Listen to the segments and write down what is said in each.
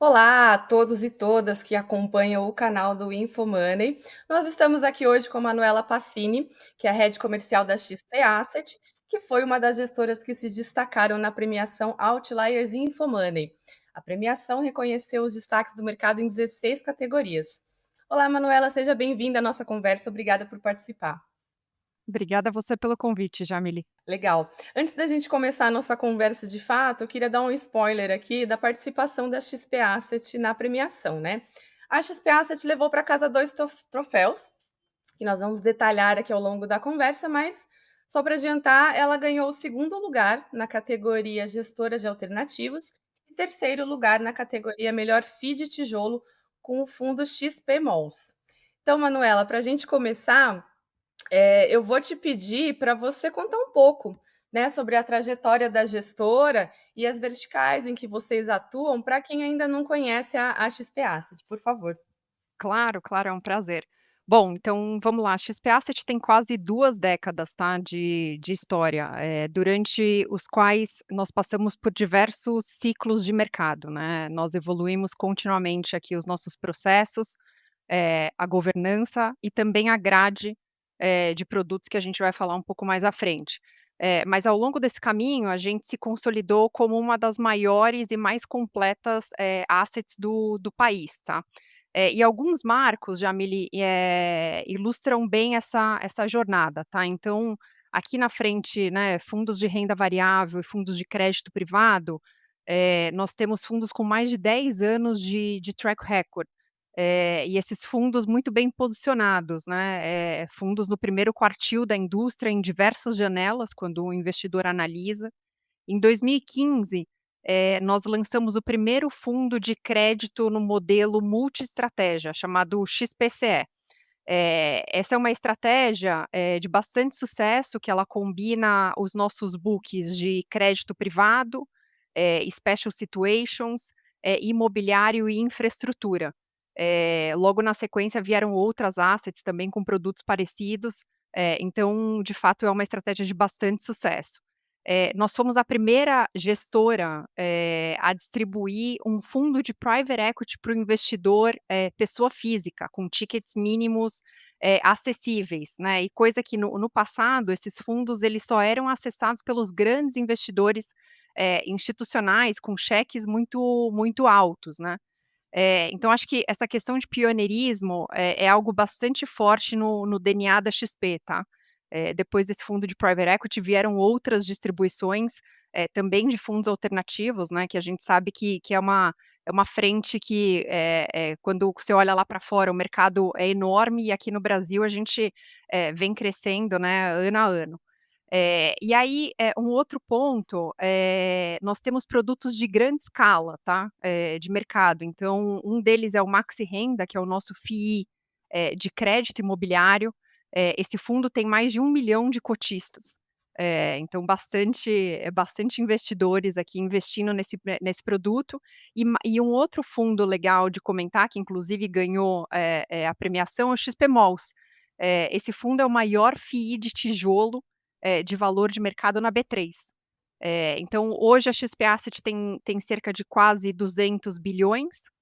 Olá a todos e todas que acompanham o canal do InfoMoney. Nós estamos aqui hoje com a Manuela Passini, que é a Head Comercial da XP Asset, que foi uma das gestoras que se destacaram na premiação Outliers InfoMoney. A premiação reconheceu os destaques do mercado em 16 categorias. Olá, Manuela, seja bem-vinda à nossa conversa. Obrigada por participar. Obrigada a você pelo convite, Jamile. Legal. Antes da gente começar a nossa conversa de fato, eu queria dar um spoiler aqui da participação da XP Asset na premiação, né? A XP Asset levou para casa dois troféus, que nós vamos detalhar aqui ao longo da conversa, mas só para adiantar, ela ganhou o segundo lugar na categoria Gestora de Alternativos e terceiro lugar na categoria Melhor FII de Tijolo com o fundo XP Malls. Então, Manuela, para a gente começar, eu vou te pedir para você contar um pouco, né, sobre a trajetória da gestora e as verticais em que vocês atuam, para quem ainda não conhece a XP Asset, por favor. Claro, claro, é um prazer. Bom, então vamos lá. A XP Asset tem quase 2 décadas, tá, de história, durante os quais nós passamos por diversos ciclos de mercado, né. Nós evoluímos continuamente aqui os nossos processos, a governança e também a grade, de produtos que a gente vai falar um pouco mais à frente. Mas ao longo desse caminho, a gente se consolidou como uma das maiores e mais completas, assets do país, tá. E alguns marcos, Jamile, ilustram bem essa jornada, tá. Então, aqui na frente, né, fundos de renda variável e fundos de crédito privado, nós temos fundos com mais de 10 anos de track record, e esses fundos muito bem posicionados, né, fundos no primeiro quartil da indústria em diversas janelas, quando o investidor analisa. Em 2015, nós lançamos o primeiro fundo de crédito no modelo multiestratégia, chamado XPCE. Essa é uma estratégia, de bastante sucesso, que ela combina os nossos books de crédito privado, special situations, imobiliário e infraestrutura. Logo na sequência vieram outras assets também com produtos parecidos, então de fato é uma estratégia de bastante sucesso. Nós fomos a primeira gestora, a distribuir um fundo de private equity para o investidor, pessoa física, com tickets mínimos, acessíveis, né, e coisa que no passado esses fundos eles só eram acessados pelos grandes investidores, institucionais com cheques muito altos, né. Então acho que essa questão de pioneirismo é algo bastante forte no DNA da XP, tá. Depois desse fundo de private equity vieram outras distribuições, também de fundos alternativos, né, que a gente sabe que é uma frente que, quando você olha lá para fora o mercado é enorme e aqui no Brasil a gente, vem crescendo, né, ano a ano. E aí, um outro ponto, nós temos produtos de grande escala, tá, de mercado. Então, um deles é o Maxi Renda, que é o nosso FII, de crédito imobiliário. Esse fundo tem mais de 1 milhão de cotistas. Então bastante investidores aqui investindo nesse produto. E um outro fundo legal de comentar, que inclusive ganhou, a premiação, é o XP Malls. Esse fundo é o maior FII de tijolo, de valor de mercado na B3. Então hoje a XP Asset tem cerca de quase 200 bilhões,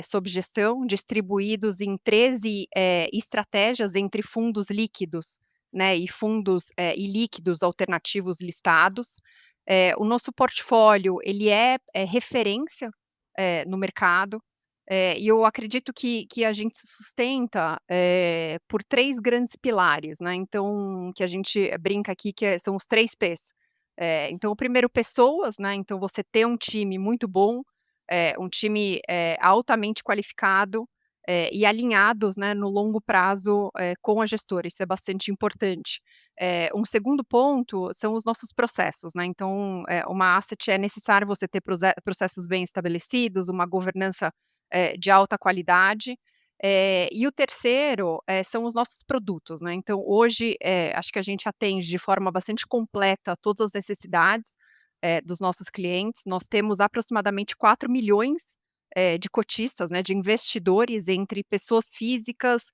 sob gestão, distribuídos em 13 estratégias entre fundos líquidos, né, e fundos, ilíquidos alternativos listados. O nosso portfólio ele é referência, no mercado, e eu acredito que a gente se sustenta, por 3 grandes pilares, né, então, que a gente brinca aqui que são os 3 P's. Então o primeiro, pessoas, né, então você ter um time muito bom, um time, altamente qualificado, e alinhados, né, no longo prazo, com a gestora, isso é bastante importante. Um segundo ponto são os nossos processos, né, então, uma asset é necessário você ter processos bem estabelecidos, uma governança de alta qualidade. E o terceiro, são os nossos produtos, né, então hoje, acho que a gente atende de forma bastante completa todas as necessidades, dos nossos clientes. Nós temos aproximadamente 4 milhões, de cotistas, né, de investidores entre pessoas físicas,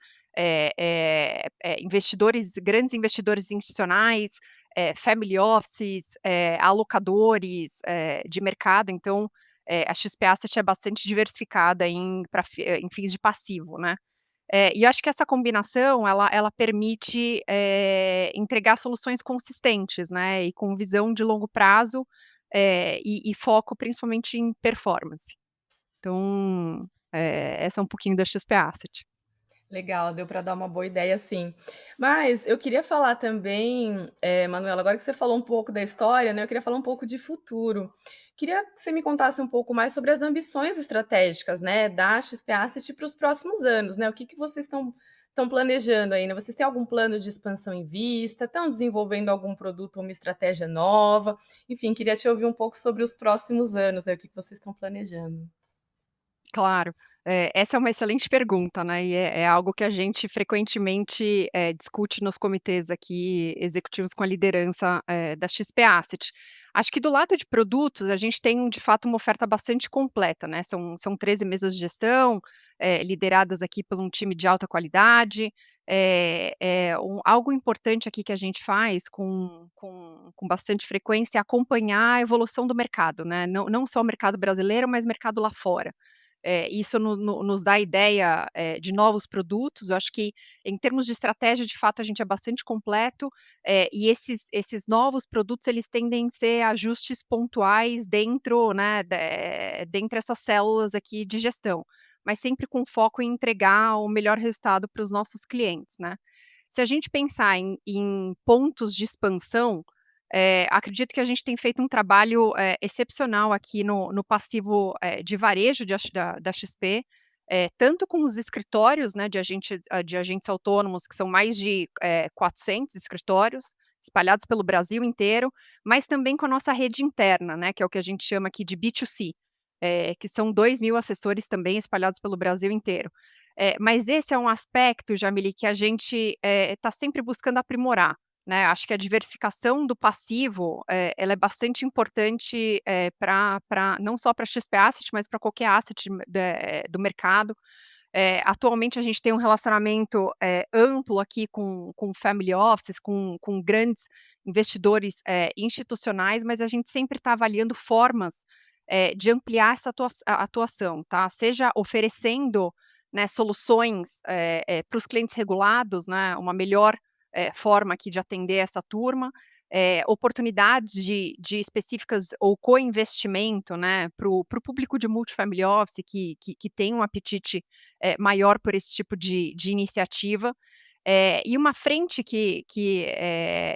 investidores grandes investidores institucionais, family offices, alocadores, de mercado, então, a XP Asset é bastante diversificada em fins de passivo, né. E acho que essa combinação ela permite, entregar soluções consistentes, né, e com visão de longo prazo, e foco principalmente em performance. Então, essa é um pouquinho da XP Asset. Legal, deu para dar uma boa ideia sim. Mas eu queria falar também, Manuela, agora que você falou um pouco da história, né, eu queria falar um pouco de futuro. Queria que você me contasse um pouco mais sobre as ambições estratégicas, né, da XP Asset para os próximos anos, né? O que que vocês estão planejando aí, né? Vocês têm algum plano de expansão em vista? Estão desenvolvendo algum produto ou uma estratégia nova? Enfim, queria te ouvir um pouco sobre os próximos anos, né, o que que vocês estão planejando. Claro, essa é uma excelente pergunta, né, e é algo que a gente frequentemente, discute nos comitês aqui executivos com a liderança, da XP Asset. Acho que do lado de produtos, a gente tem de fato uma oferta bastante completa, né, são 13 mesas de gestão, lideradas aqui por um time de alta qualidade. Algo importante aqui que a gente faz com bastante frequência é acompanhar a evolução do mercado, né, não só o mercado brasileiro, mas mercado lá fora. Isso nos dá ideia, de novos produtos. Eu acho que em termos de estratégia, de fato, a gente é bastante completo, e esses novos produtos, eles tendem a ser ajustes pontuais dentro, né, dentre essas células aqui de gestão, mas sempre com foco em entregar o melhor resultado para os nossos clientes, né. Se a gente pensar em pontos de expansão, acredito que a gente tem feito um trabalho, excepcional aqui no passivo, de varejo da XP, tanto com os escritórios, né, de agentes autônomos, que são mais de, 400 escritórios, espalhados pelo Brasil inteiro, mas também com a nossa rede interna, né, que é o que a gente chama aqui de B2C, que são 2.000 assessores também espalhados pelo Brasil inteiro. Mas esse é um aspecto, Jamily, que a gente, está sempre buscando aprimorar, né. Acho que a diversificação do passivo, ela é bastante importante, pra não só para XP Asset, mas para qualquer asset do mercado. Atualmente a gente tem um relacionamento, amplo aqui com family offices, com grandes investidores, institucionais, mas a gente sempre está avaliando formas, de ampliar essa atuação, tá. Seja oferecendo, né, soluções, para os clientes regulados, né, uma melhor, forma aqui de atender essa turma, oportunidades de específicas ou co-investimento, né, para o público de multifamily office que tem um apetite, maior por esse tipo de iniciativa. E uma frente que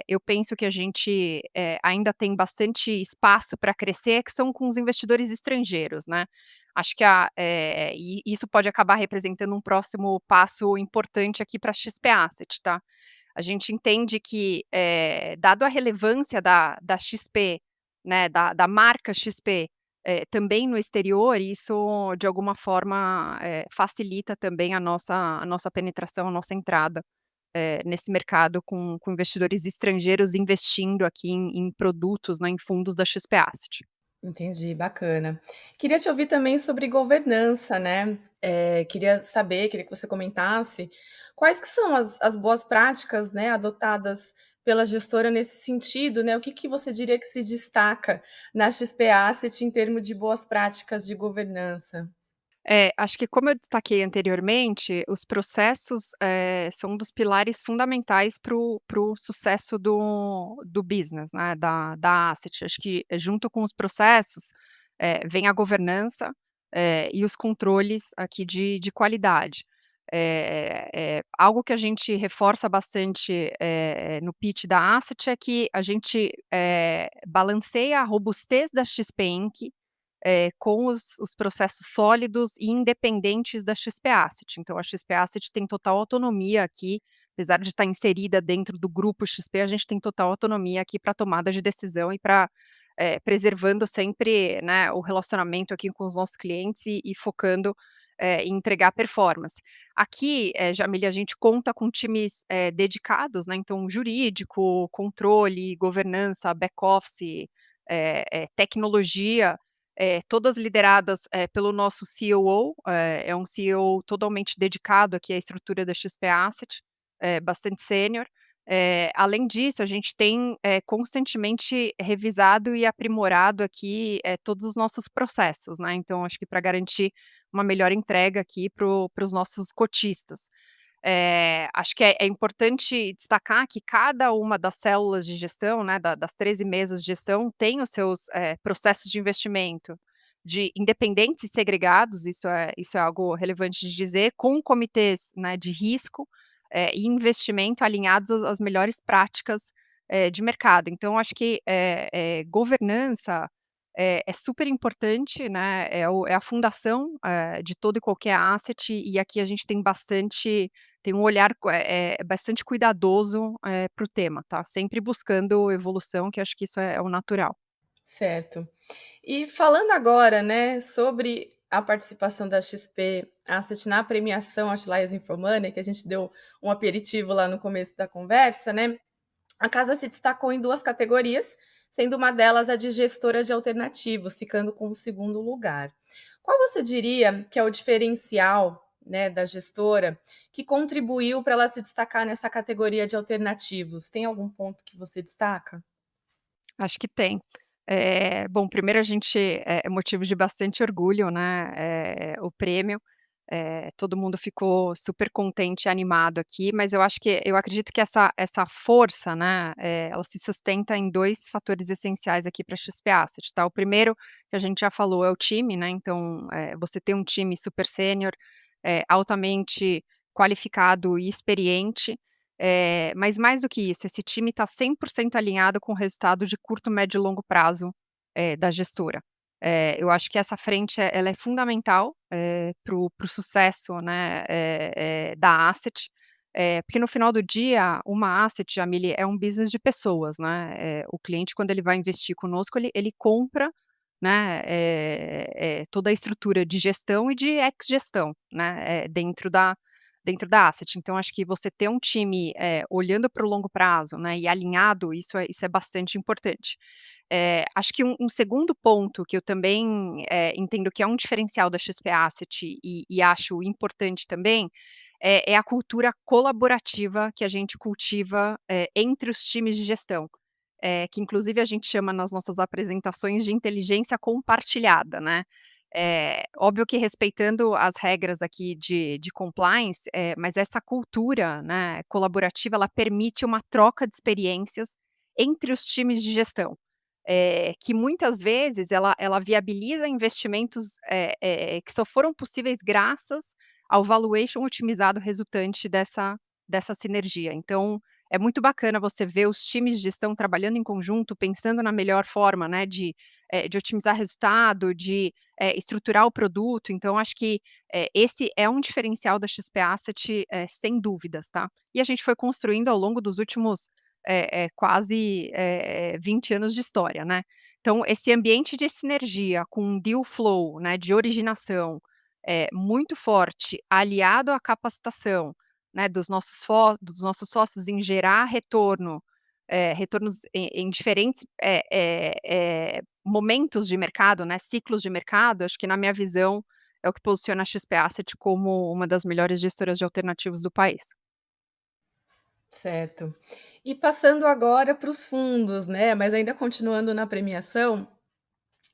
eu penso que a gente, ainda tem bastante espaço para crescer, que são com os investidores estrangeiros, né. Acho que isso pode acabar representando um próximo passo importante aqui para a XP Asset, tá. A gente entende que, dado a relevância da XP, né, da marca XP, também no exterior, isso de alguma forma, facilita também a nossa penetração, a nossa entrada, nesse mercado com investidores estrangeiros investindo aqui em produtos, né, em fundos da XP Asset. Entendi, bacana. Queria te ouvir também sobre governança, né. Queria que você comentasse quais que são as boas práticas, né, adotadas pela gestora nesse sentido, né. O que que você diria que se destaca na XP Asset em termo de boas práticas de governança? Acho que como eu destaquei anteriormente, os processos, são um dos pilares fundamentais para o sucesso do business, né, da asset. Acho que junto com os processos, vem a governança, e os controles aqui de qualidade. Algo que a gente reforça bastante, no pitch da asset é que a gente, balanceia a robustez da XP Inc com os processos sólidos e independentes da XP Asset. Então a XP Asset tem total autonomia aqui, apesar de estar inserida dentro do grupo XP, a gente tem total autonomia aqui para tomada de decisão e para preservando sempre, né, o relacionamento aqui com os nossos clientes e focando, em entregar performance. Aqui, Jamília, a gente conta com times, dedicados, né, então jurídico, controle, governança, back office, tecnologia, todas lideradas, pelo nosso COO, é um CEO totalmente dedicado aqui à estrutura da XP Asset, bastante sênior, Além disso, a gente tem, constantemente revisado e aprimorado aqui, todos os nossos processos, né, então acho que para garantir uma melhor entrega aqui para os nossos cotistas. Acho que é importante destacar que cada uma das células de gestão, né, das 13 mesas de gestão, tem os seus, processos de investimento de independentes e segregados, isso é algo relevante de dizer, com comitês, né, de risco, e investimento alinhados às melhores práticas, de mercado. Então acho que, governança é super importante, né, é a fundação, de todo e qualquer asset, e aqui a gente tem um olhar bastante cuidadoso, para o tema, tá, sempre buscando evolução, que acho que isso é o natural. Certo. E falando agora, né, sobre a participação da XP Asset na premiação Outliers in for Money, que a gente deu um aperitivo lá no começo da conversa, né, a casa se destacou em 2 categorias, sendo uma delas a de gestora de alternativos, ficando com o segundo lugar. Qual você diria que é o diferencial, né, da gestora que contribuiu para ela se destacar nessa categoria de alternativos? Tem algum ponto que você destaca? Acho que tem. Bom, primeiro a gente é motivo de bastante orgulho, né, o prêmio, todo mundo ficou super contente e animado aqui, mas eu acredito que essa força, né, ela se sustenta em 2 fatores essenciais aqui para a XP Asset, tá. O primeiro, que a gente já falou, é o time, né, então, você ter um time super sênior, altamente qualificado e experiente, mas mais do que isso, esse time está 100% alinhado com o resultado de curto, médio e longo prazo, da gestora. Eu acho que essa frente ela é fundamental, para o sucesso, né, da asset, porque no final do dia, uma asset, Jamile, é um business de pessoas, né, o cliente quando ele vai investir conosco, ele compra, né, toda a estrutura de gestão e de ex-gestão, né, dentro da asset. Então acho que você ter um time, olhando para o longo prazo, né, e alinhado, isso é bastante importante. Acho que um segundo ponto que eu também, entendo que é um diferencial da XP Asset e acho importante também, é a cultura colaborativa que a gente cultiva, entre os times de gestão, que inclusive a gente chama nas nossas apresentações de inteligência compartilhada, né. Óbvio que respeitando as regras aqui de compliance, mas essa cultura, né, colaborativa, ela permite uma troca de experiências entre os times de gestão, que muitas vezes ela viabiliza investimentos, que só foram possíveis graças ao valuation otimizado resultante dessa sinergia. Então, é muito bacana você ver os times de gestão trabalhando em conjunto, pensando na melhor forma, né, de otimizar resultado, de estruturar o produto. Então acho que, esse é um diferencial da XP Asset, sem dúvidas, tá. E a gente foi construindo ao longo dos últimos, quase, 20 anos de história, né. Então esse ambiente de sinergia com um deal flow, né, de originação, muito forte, aliado à capacitação, né, dos nossos sócios em gerar retornos em diferentes, momentos de mercado, né, ciclos de mercado, acho que na minha visão é o que posiciona a XP Asset como uma das melhores gestoras de alternativos do país. Certo. E passando agora para os fundos, né, mas ainda continuando na premiação,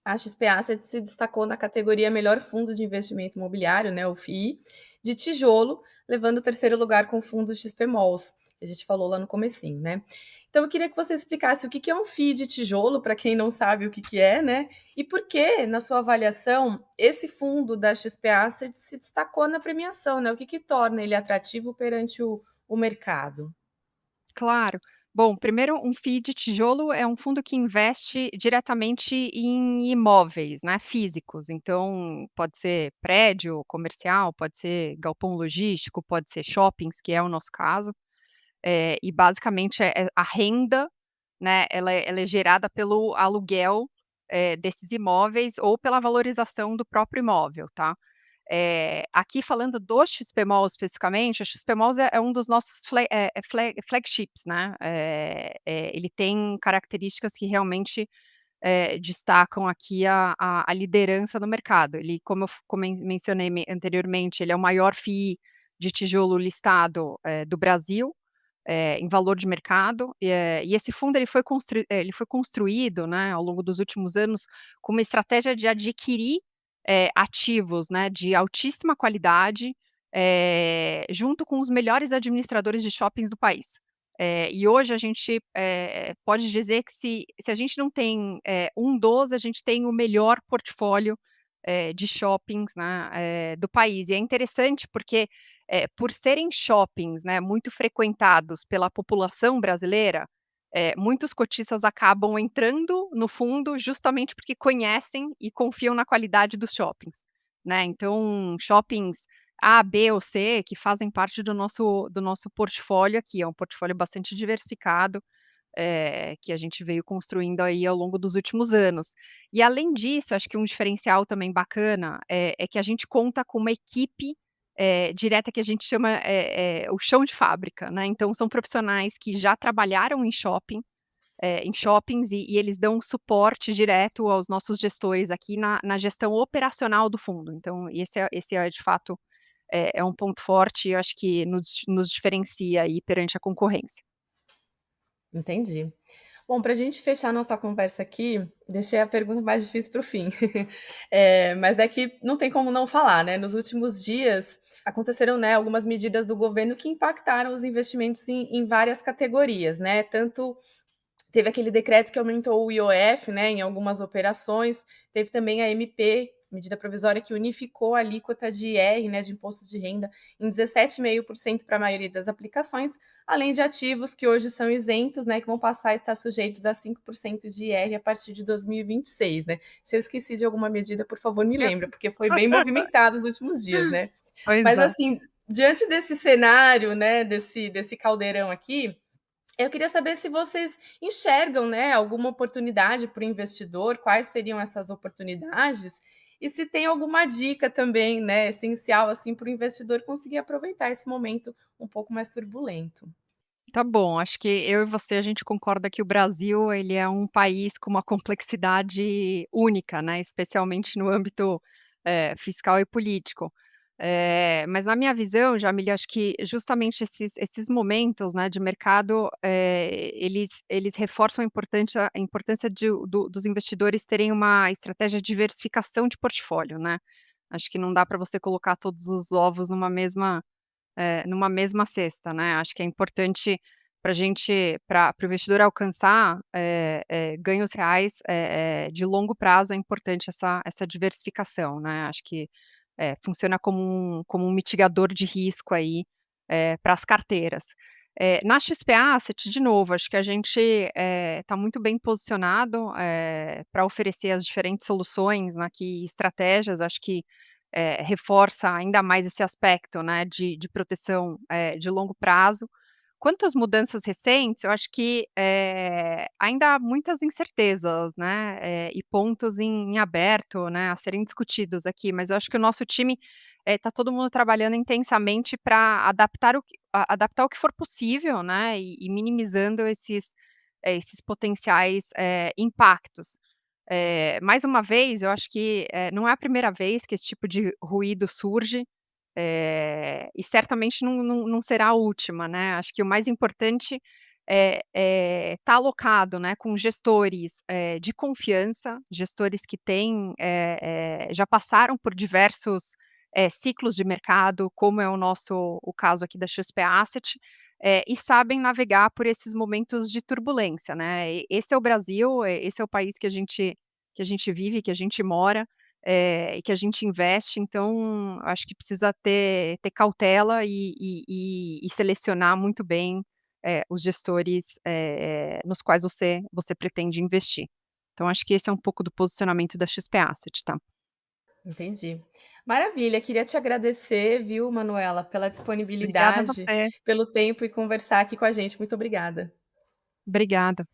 a XP Asset se destacou na categoria Melhor Fundo de Investimento Imobiliário, né, o FII, de tijolo, levando o terceiro lugar com o fundo XP Malls, que a gente falou lá no comecinho, né. Então eu queria que você explicasse o que que é um FII de tijolo, para quem não sabe o que que é, né, e por que, na sua avaliação, esse fundo da XP Asset se destacou na premiação, né, o que que torna ele atrativo perante o mercado? Claro. Bom, primeiro, um FII de tijolo é um fundo que investe diretamente em imóveis, né, físicos. Então, pode ser prédio comercial, pode ser galpão logístico, pode ser shoppings, que é o nosso caso. E basicamente a renda, né, ela é gerada pelo aluguel, desses imóveis ou pela valorização do próprio imóvel, tá. Aqui falando do XPMOL especificamente, o XPMOL é um dos nossos flagships, né, ele tem características que realmente, destacam aqui a liderança no mercado. Ele, como mencionei anteriormente, ele é o maior FII de tijolo listado, do Brasil, em valor de mercado, e esse fundo ele foi construído, né, ao longo dos últimos anos, com uma estratégia de adquirir, ativos, né, de altíssima qualidade, junto com os melhores administradores de shoppings do país. E hoje a gente, pode dizer que se a gente não tem, um dos, a gente tem o melhor portfólio, de shoppings, né, do país. E é interessante porque, por serem shoppings, né, muito frequentados pela população brasileira, muitos cotistas acabam entrando no fundo justamente porque conhecem e confiam na qualidade dos shoppings, né. Então, shoppings A, B ou C, que fazem parte do nosso portfólio aqui, é um portfólio bastante diversificado, que a gente veio construindo aí ao longo dos últimos anos. E além disso, acho que um diferencial também bacana, é que a gente conta com uma equipe, direta que a gente chama, o chão de fábrica, né, então são profissionais que já trabalharam em shoppings e eles dão um suporte direto aos nossos gestores aqui na gestão operacional do fundo. Então esse é de fato, é um ponto forte e eu acho que nos diferencia aí perante a concorrência. Entendi. Bom, para a gente fechar nossa conversa aqui, deixei a pergunta mais difícil para o fim. Mas é que não tem como não falar, né, nos últimos dias aconteceram, né, algumas medidas do governo que impactaram os investimentos em várias categorias, né, tanto teve aquele decreto que aumentou o IOF, né, em algumas operações, teve também a MP, medida provisória que unificou a alíquota de IR, né, de impostos de renda, em 17,5% para a maioria das aplicações, além de ativos que hoje são isentos, né, que vão passar a estar sujeitos a 5% de IR a partir de 2026, né. Se eu esqueci de alguma medida, por favor, me lembra, porque foi bem movimentado os últimos dias, né. Pois Mas é. assim, diante desse cenário, né, desse caldeirão aqui, eu queria saber se vocês enxergam, né, alguma oportunidade para o investidor, quais seriam essas oportunidades, e se tem alguma dica também, né, essencial, assim, para o investidor conseguir aproveitar esse momento um pouco mais turbulento. Tá bom, acho que eu e você a gente concorda que o Brasil ele é um país com uma complexidade única, né, especialmente no âmbito, fiscal e político. Mas na minha visão, Jamile, acho que justamente esses momentos, né, de mercado, eles reforçam a importância dos investidores terem uma estratégia de diversificação de portfólio, né. Acho que não dá para você colocar todos os ovos numa mesma cesta, né. Acho que é importante para o investidor alcançar, ganhos reais, de longo prazo, é importante essa diversificação, né. Acho que, funciona como um mitigador de risco aí, para as carteiras. Na XP Asset, de novo, acho que a gente, está muito bem posicionado, para oferecer as diferentes soluções, né, que estratégias, acho que reforça ainda mais esse aspecto, né, de proteção, de longo prazo. Quanto às mudanças recentes, eu acho que, ainda há muitas incertezas, né, e pontos em aberto, né, a serem discutidos aqui, mas eu acho que o nosso time, está todo mundo trabalhando intensamente para adaptar o que for possível, né, e minimizando esses potenciais, impactos. Mais uma vez, eu acho que, não é a primeira vez que esse tipo de ruído surge, e certamente não será a última, né. Acho que o mais importante é estar alocado, né, com gestores, de confiança, gestores que têm, já passaram por diversos, ciclos de mercado, como é o caso aqui da XP Asset, e sabem navegar por esses momentos de turbulência, né. Esse é o Brasil, esse é o país que a gente vive, que a gente mora, e que a gente investe, então acho que precisa ter cautela e selecionar muito bem, os gestores, nos quais você pretende investir. Então acho que esse é um pouco do posicionamento da XP Asset, tá. Entendi. Maravilha, queria te agradecer, viu, Manuela, pela Obrigada a disponibilidade, você. pelo tempo e conversar aqui com a gente. Muito obrigada. Obrigada.